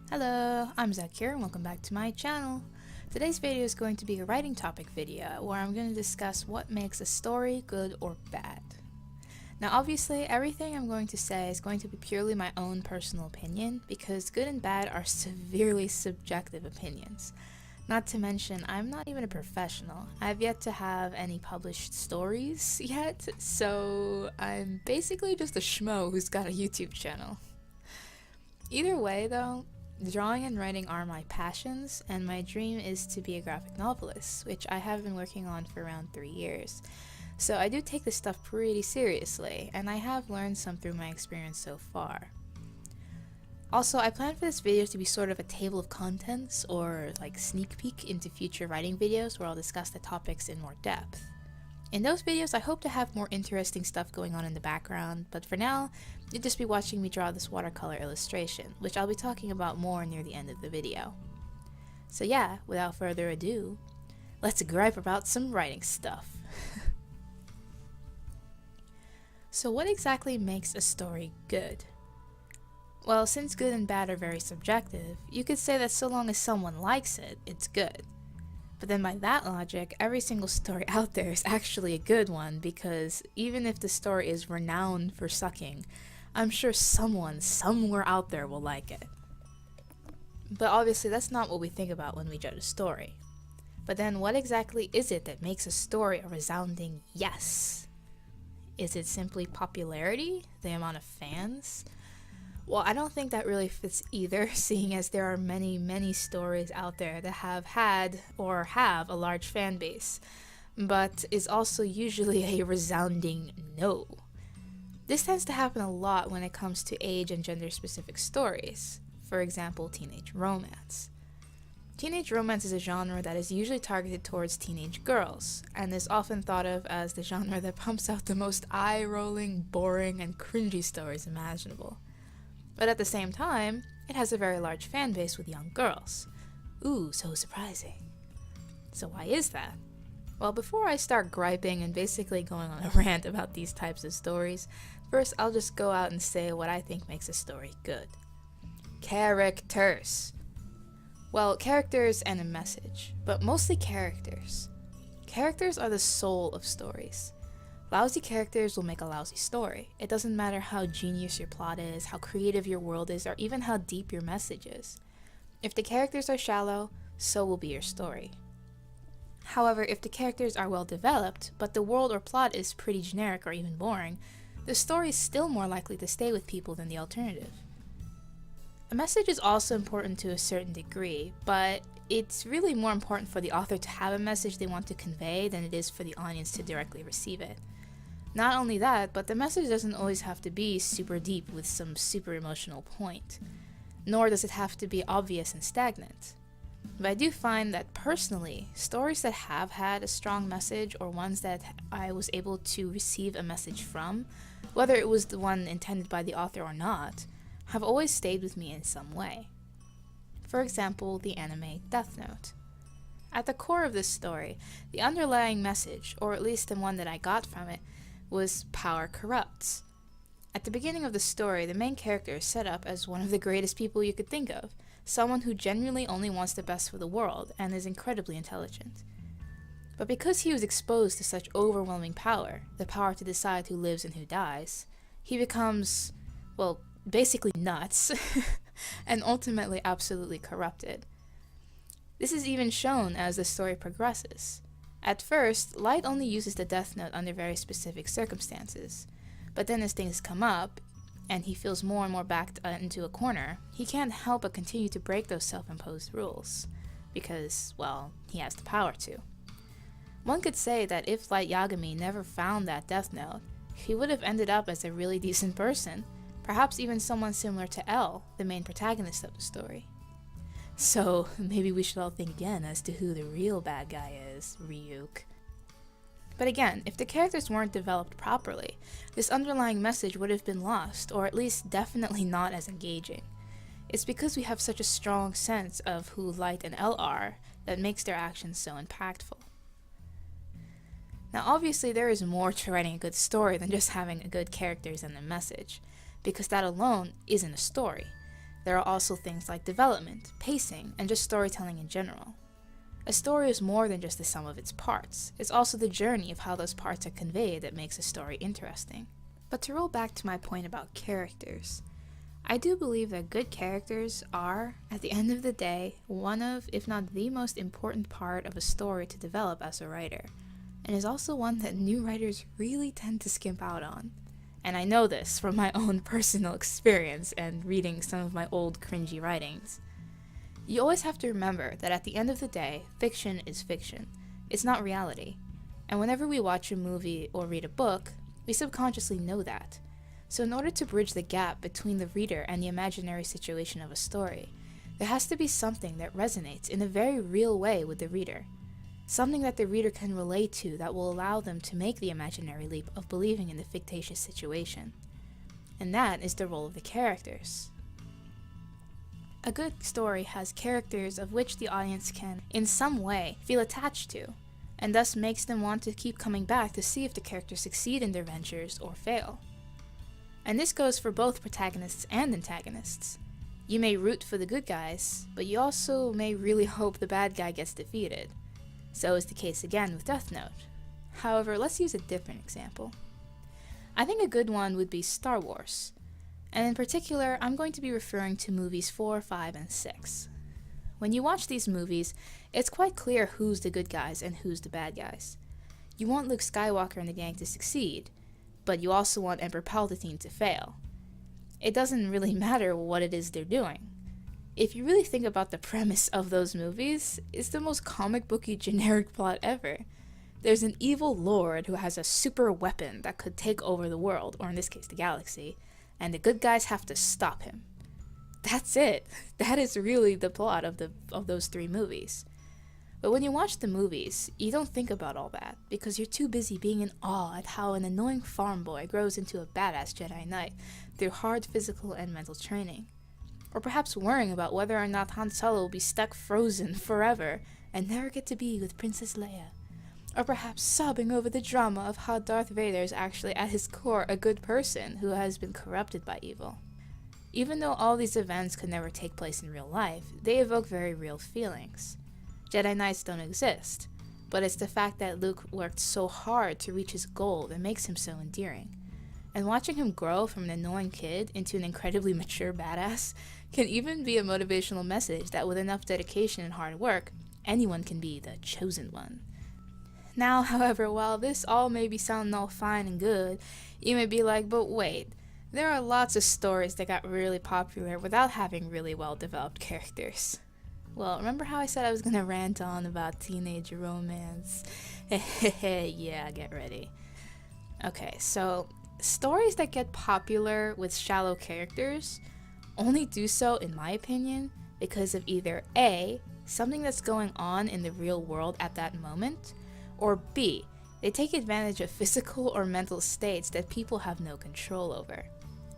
Hello, I'm Zaccura and welcome back to my channel. Today's video is going to be a writing topic video where I'm going to discuss what makes a story good or bad. Now obviously everything I'm going to say is going to be purely my own personal opinion because good and bad are severely subjective opinions. Not to mention, I'm not even a professional. I've yet to have any published stories yet, so I'm basically just a schmo who's got a YouTube channel. Either way though, drawing and writing are my passions, and my dream is to be a graphic novelist, which I have been working on for around 3 years. So I do take this stuff pretty seriously, and I have learned some through my experience so far. Also, I plan for this video to be sort of a table of contents, or like sneak peek into future writing videos where I'll discuss the topics in more depth. In those videos, I hope to have more interesting stuff going on in the background, but for now, you'll just be watching me draw this watercolor illustration, which I'll be talking about more near the end of the video. So yeah, without further ado, let's gripe about some writing stuff. So what exactly makes a story good? Well, since good and bad are very subjective, you could say that so long as someone likes it, it's good. But then by that logic, every single story out there is actually a good one, because even if the story is renowned for sucking, I'm sure someone somewhere out there will like it. But obviously that's not what we think about when we judge a story. But then what exactly is it that makes a story a resounding yes? Is it simply popularity? The amount of fans? Well, I don't think that really fits either, seeing as there are many stories out there that have had or have a large fan base, but is also usually a resounding no. This tends to happen a lot when it comes to age and gender specific stories, for example, teenage romance. Teenage romance is a genre that is usually targeted towards teenage girls, and is often thought of as the genre that pumps out the most eye-rolling, boring, and cringy stories imaginable. But at the same time, it has a very large fan base with young girls. Ooh, so surprising. So why is that? Well, before I start griping and basically going on a rant about these types of stories, first I'll just go out and say what I think makes a story good. Characters. Well, characters and a message, but mostly characters. Characters are the soul of stories. Lousy characters will make a lousy story. It doesn't matter how genius your plot is, how creative your world is, or even how deep your message is. If the characters are shallow, so will be your story. However, if the characters are well developed, but the world or plot is pretty generic or even boring, the story is still more likely to stay with people than the alternative. A message is also important to a certain degree, but it's really more important for the author to have a message they want to convey than it is for the audience to directly receive it. Not only that, but the message doesn't always have to be super deep with some super emotional point, nor does it have to be obvious and stagnant. But I do find that personally, stories that have had a strong message or ones that I was able to receive a message from, whether it was the one intended by the author or not, have always stayed with me in some way. For example, the anime Death Note. At the core of this story, the underlying message, or at least the one that I got from it, was power corrupts. At the beginning of the story, the main character is set up as one of the greatest people you could think of, someone who genuinely only wants the best for the world and is incredibly intelligent. But because he was exposed to such overwhelming power, the power to decide who lives and who dies, he becomes, well, basically nuts, and ultimately absolutely corrupted. This is even shown as the story progresses. At first, Light only uses the Death Note under very specific circumstances, but then as things come up, and he feels more and more backed into a corner, he can't help but continue to break those self-imposed rules, because, well, he has the power to. One could say that if Light Yagami never found that Death Note, he would have ended up as a really decent person, perhaps even someone similar to L, the main protagonist of the story. So maybe we should all think again as to who the real bad guy is, Ryuk. But again, if the characters weren't developed properly, this underlying message would have been lost, or at least definitely not as engaging. It's because we have such a strong sense of who Light and L are that makes their actions so impactful. Now obviously there is more to writing a good story than just having good characters and a message, because that alone isn't a story. There are also things like development, pacing, and just storytelling in general. A story is more than just the sum of its parts. It's also the journey of how those parts are conveyed that makes a story interesting. But to roll back to my point about characters, I do believe that good characters are, at the end of the day, one of, if not the most important part of a story to develop as a writer, and is also one that new writers really tend to skimp out on. And I know this from my own personal experience and reading some of my old cringy writings. You always have to remember that at the end of the day, fiction is fiction. It's not reality. And whenever we watch a movie or read a book, we subconsciously know that. So in order to bridge the gap between the reader and the imaginary situation of a story, there has to be something that resonates in a very real way with the reader. Something that the reader can relate to that will allow them to make the imaginary leap of believing in the fictitious situation. And that is the role of the characters. A good story has characters of which the audience can, in some way, feel attached to, and thus makes them want to keep coming back to see if the characters succeed in their ventures or fail. And this goes for both protagonists and antagonists. You may root for the good guys, but you also may really hope the bad guy gets defeated. So is the case again with Death Note. However, let's use a different example. I think a good one would be Star Wars. And in particular, I'm going to be referring to movies 4, 5, and 6. When you watch these movies, it's quite clear who's the good guys and who's the bad guys. You want Luke Skywalker and the gang to succeed, but you also want Emperor Palpatine to fail. It doesn't really matter what it is they're doing. If you really think about the premise of those movies, it's the most comic booky generic plot ever. There's an evil lord who has a super weapon that could take over the world, or in this case the galaxy, and the good guys have to stop him. That's it. That is really the plot of those 3 movies. But when you watch the movies, you don't think about all that, because you're too busy being in awe at how an annoying farm boy grows into a badass Jedi Knight through hard physical and mental training. Or perhaps worrying about whether or not Han Solo will be stuck frozen forever and never get to be with Princess Leia. Or perhaps sobbing over the drama of how Darth Vader is actually at his core a good person who has been corrupted by evil. Even though all these events could never take place in real life, they evoke very real feelings. Jedi Knights don't exist, but it's the fact that Luke worked so hard to reach his goal that makes him so endearing. And watching him grow from an annoying kid into an incredibly mature badass can even be a motivational message that with enough dedication and hard work, anyone can be the chosen one. Now, however, while this all may be sounding all fine and good, you may be like, but wait, there are lots of stories that got really popular without having really well-developed characters. Well, remember how I said I was gonna rant on about teenage romance? Yeah, get ready. Okay, so stories that get popular with shallow characters only do so, in my opinion, because of either A, something that's going on in the real world at that moment, or B, they take advantage of physical or mental states that people have no control over.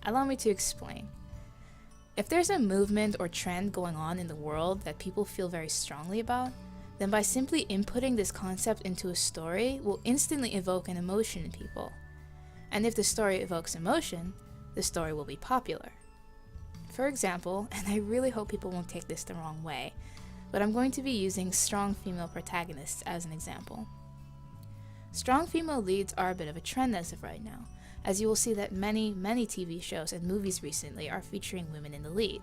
Allow me to explain. If there's a movement or trend going on in the world that people feel very strongly about, then by simply inputting this concept into a story will instantly evoke an emotion in people. And if the story evokes emotion, the story will be popular. For example, and I really hope people won't take this the wrong way, but I'm going to be using strong female protagonists as an example. Strong female leads are a bit of a trend as of right now, as you will see that many TV shows and movies recently are featuring women in the lead.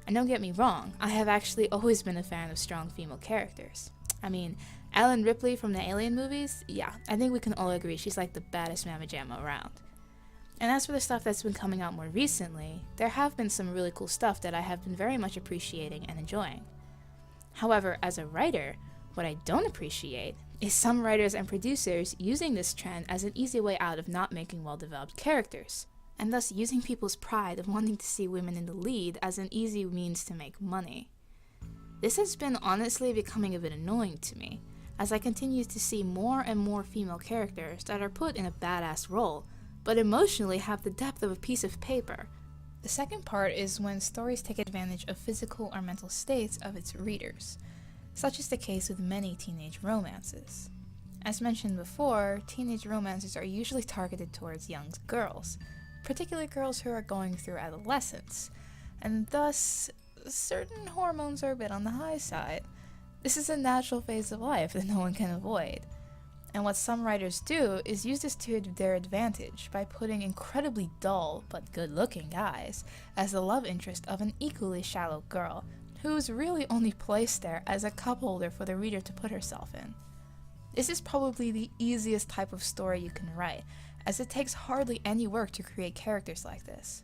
And don't get me wrong, I have actually always been a fan of strong female characters. I mean, Ellen Ripley from the Alien movies, yeah, I think we can all agree she's like the baddest mamma jamma around. And as for the stuff that's been coming out more recently, there have been some really cool stuff that I have been very much appreciating and enjoying. However, as a writer, what I don't appreciate is some writers and producers using this trend as an easy way out of not making well-developed characters, and thus using people's pride of wanting to see women in the lead as an easy means to make money. This has been honestly becoming a bit annoying to me, as I continue to see more and more female characters that are put in a badass role, but emotionally have the depth of a piece of paper. The second part is when stories take advantage of physical or mental states of its readers. Such is the case with many teenage romances. As mentioned before, teenage romances are usually targeted towards young girls, particularly girls who are going through adolescence. and thus certain hormones are a bit on the high side. This is a natural phase of life that no one can avoid. And what some writers do is use this to their advantage by putting incredibly dull but good-looking guys as the love interest of an equally shallow girl, who's really only placed there as a cup holder for the reader to put herself in. This is probably the easiest type of story you can write, as it takes hardly any work to create characters like this.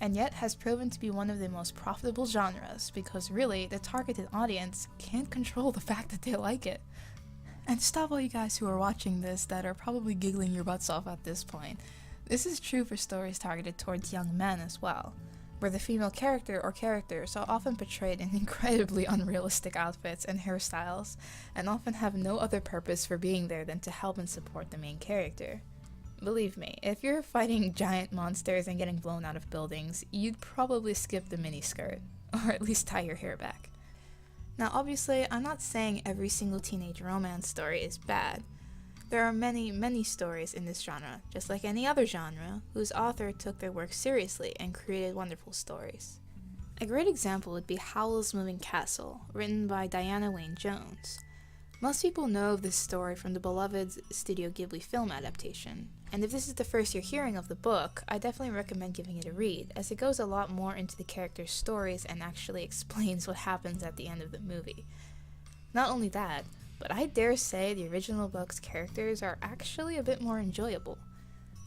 And yet has proven to be one of the most profitable genres, because really, the targeted audience can't control the fact that they like it. And stop all you guys who are watching this that are probably giggling your butts off at this point. This is true for stories targeted towards young men as well, where the female character or characters are often portrayed in incredibly unrealistic outfits and hairstyles, and often have no other purpose for being there than to help and support the main character. Believe me, if you're fighting giant monsters and getting blown out of buildings, you'd probably skip the miniskirt, or at least tie your hair back. Now obviously, I'm not saying every single teenage romance story is bad. There are many, many stories in this genre, just like any other genre, whose author took their work seriously and created wonderful stories. A great example would be Howl's Moving Castle, written by Diana Wynne Jones. Most people know of this story from the beloved Studio Ghibli film adaptation, and if this is the first you're hearing of the book, I definitely recommend giving it a read, as it goes a lot more into the characters' stories and actually explains what happens at the end of the movie. Not only that, but I dare say the original book's characters are actually a bit more enjoyable.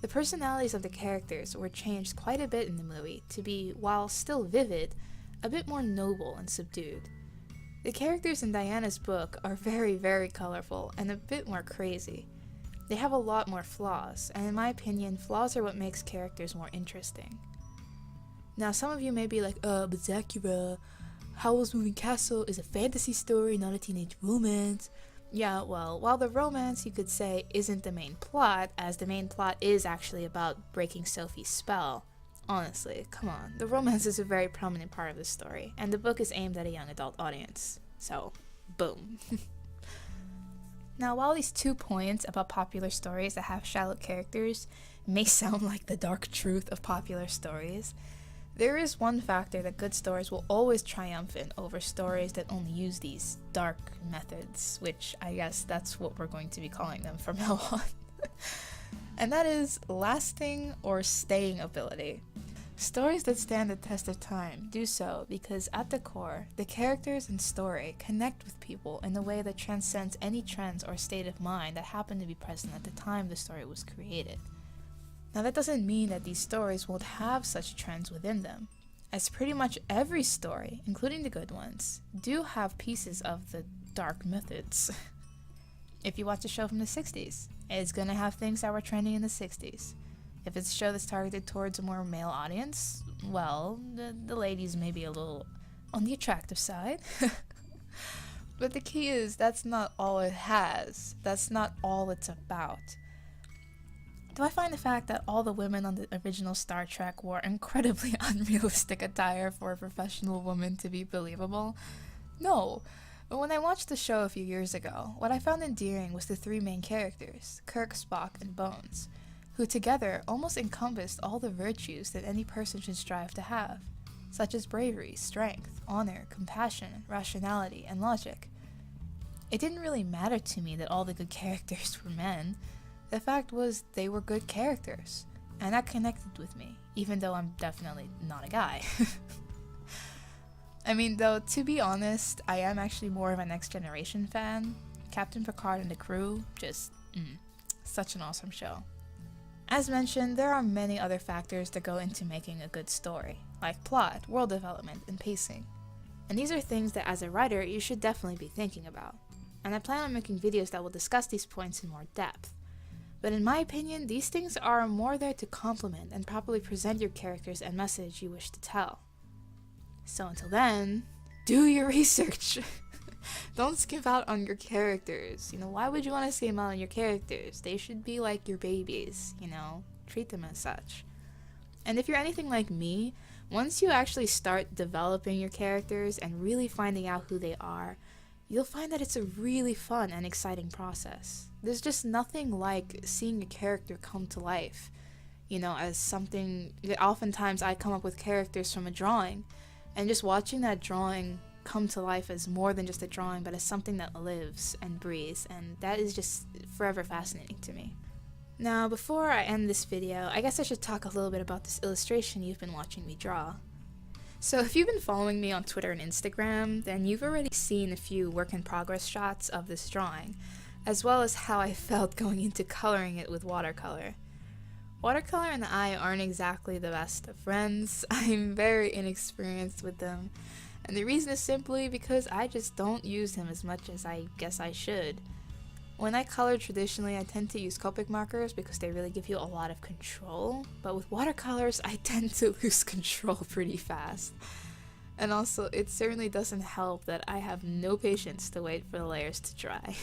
The personalities of the characters were changed quite a bit in the movie to be, while still vivid, a bit more noble and subdued. The characters in Diana's book are very, very colorful and a bit more crazy. They have a lot more flaws, and in my opinion, flaws are what makes characters more interesting. Now, some of you may be like, but Zaccura, Howl's Moving Castle is a fantasy story, not a teenage romance. Yeah, well, while the romance, you could say, isn't the main plot, as the main plot is actually about breaking Sophie's spell. Honestly, come on, the romance is a very prominent part of the story, and the book is aimed at a young adult audience. So, boom. Now, while these 2 points about popular stories that have shallow characters may sound like the dark truth of popular stories, there is one factor that good stories will always triumph in over stories that only use these dark methods, which I guess that's what we're going to be calling them from now on. And that is lasting or staying ability. Stories that stand the test of time do so because at the core, the characters and story connect with people in a way that transcends any trends or state of mind that happened to be present at the time the story was created. Now that doesn't mean that these stories won't have such trends within them, as pretty much every story, including the good ones, do have pieces of the dark methods. If you watch a show from the 60s, it's gonna have things that were trending in the 60s. If it's a show that's targeted towards a more male audience, well, the ladies may be a little on the attractive side. But the key is, that's not all it has. That's not all it's about. Do I find the fact that all the women on the original Star Trek wore incredibly unrealistic attire for a professional woman to be believable? No. But when I watched the show a few years ago, what I found endearing was the 3 main characters, Kirk, Spock, and Bones, who together almost encompassed all the virtues that any person should strive to have, such as bravery, strength, honor, compassion, rationality, and logic. It didn't really matter to me that all the good characters were men. The fact was they were good characters, and that connected with me, even though I'm definitely not a guy. I mean, though, to be honest, I am actually more of a Next Generation fan. Captain Picard and the crew, just, such an awesome show. As mentioned, there are many other factors that go into making a good story, like plot, world development, and pacing. And these are things that as a writer, you should definitely be thinking about. And I plan on making videos that will discuss these points in more depth. But in my opinion, these things are more there to complement and properly present your characters and message you wish to tell. So until then, do your research. Don't skip out on your characters. Why would you want to skip out on your characters? They should be like your babies, treat them as such. And if you're anything like me, once you actually start developing your characters and really finding out who they are, you'll find that it's a really fun and exciting process. There's just nothing like seeing a character come to life. as something that oftentimes I come up with characters from a drawing, and just watching that drawing come to life as more than just a drawing, but as something that lives and breathes, and that is just forever fascinating to me. Now, before I end this video, I guess I should talk a little bit about this illustration you've been watching me draw. So if you've been following me on Twitter and Instagram, then you've already seen a few work-in-progress shots of this drawing, as well as how I felt going into coloring it with watercolor. Watercolor and the eye aren't exactly the best of friends. I'm very inexperienced with them, and the reason is simply because I just don't use them as much as I guess I should. When I color traditionally, I tend to use Copic markers because they really give you a lot of control, but with watercolors, I tend to lose control pretty fast. And also, it certainly doesn't help that I have no patience to wait for the layers to dry.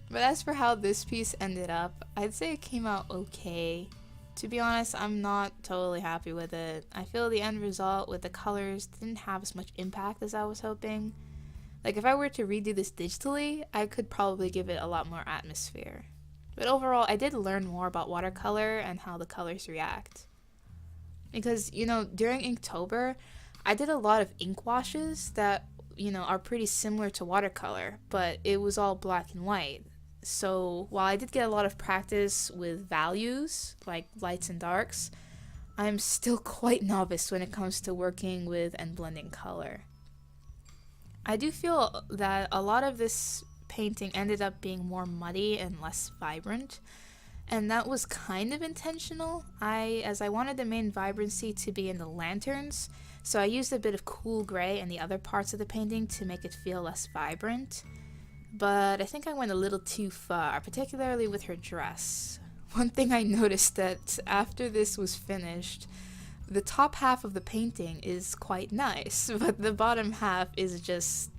But as for how this piece ended up, I'd say it came out okay. To be honest, I'm not totally happy with it. I feel the end result with the colors didn't have as much impact as I was hoping. Like, if I were to redo this digitally, I could probably give it a lot more atmosphere. But overall, I did learn more about watercolor and how the colors react. Because, during Inktober, I did a lot of ink washes that, are pretty similar to watercolor, but it was all black and white. So while I did get a lot of practice with values, like lights and darks, I'm still quite novice when it comes to working with and blending color. I do feel that a lot of this painting ended up being more muddy and less vibrant, and that was kind of intentional, as I wanted the main vibrancy to be in the lanterns, so I used a bit of cool gray in the other parts of the painting to make it feel less vibrant. But I think I went a little too far, particularly with her dress. One thing I noticed that after this was finished, the top half of the painting is quite nice, but the bottom half is just,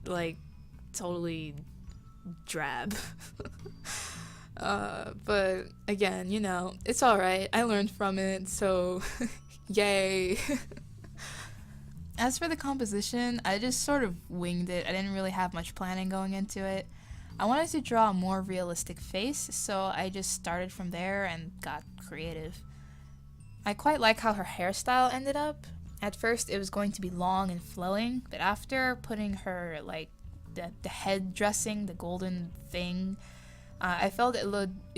totally drab. But again, it's alright. I learned from it, so yay. As for the composition, I just sort of winged it. I didn't really have much planning going into it. I wanted to draw a more realistic face, so I just started from there and got creative. I quite like how her hairstyle ended up. At first it was going to be long and flowing, but after putting her, the head dressing, the golden thing, I felt it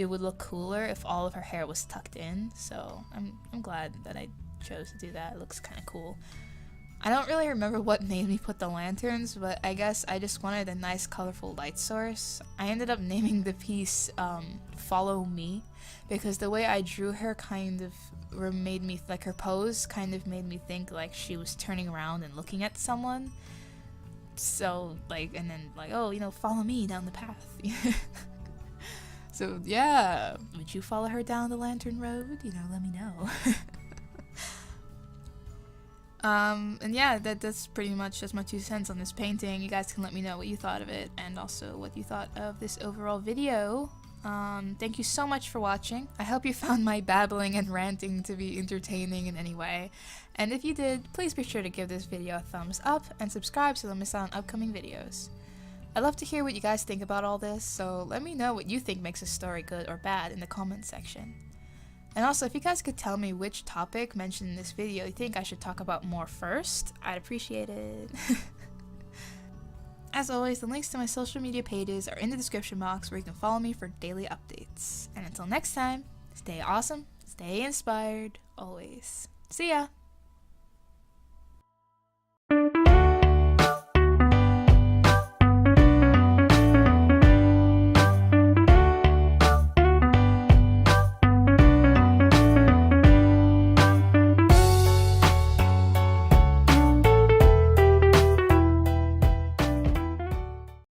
would look cooler if all of her hair was tucked in, so I'm glad that I chose to do that. It looks kind of cool. I don't really remember what made me put the lanterns, but I guess I just wanted a nice colorful light source. I ended up naming the piece Follow Me, because the way I drew her kind of made me, her pose kind of made me think like she was turning around and looking at someone. So, and then follow me down the path. So, yeah, would you follow her down the lantern road? Let me know. And yeah, that's pretty much just my 2 cents on this painting. You guys can let me know what you thought of it, and also what you thought of this overall video. Thank you so much for watching. I hope you found my babbling and ranting to be entertaining in any way. And if you did, please be sure to give this video a thumbs up and subscribe so you don't miss out on upcoming videos. I'd love to hear what you guys think about all this, so let me know what you think makes a story good or bad in the comments section. And also, if you guys could tell me which topic mentioned in this video you think I should talk about more first, I'd appreciate it. As always, the links to my social media pages are in the description box where you can follow me for daily updates. And until next time, stay awesome, stay inspired, always. See ya!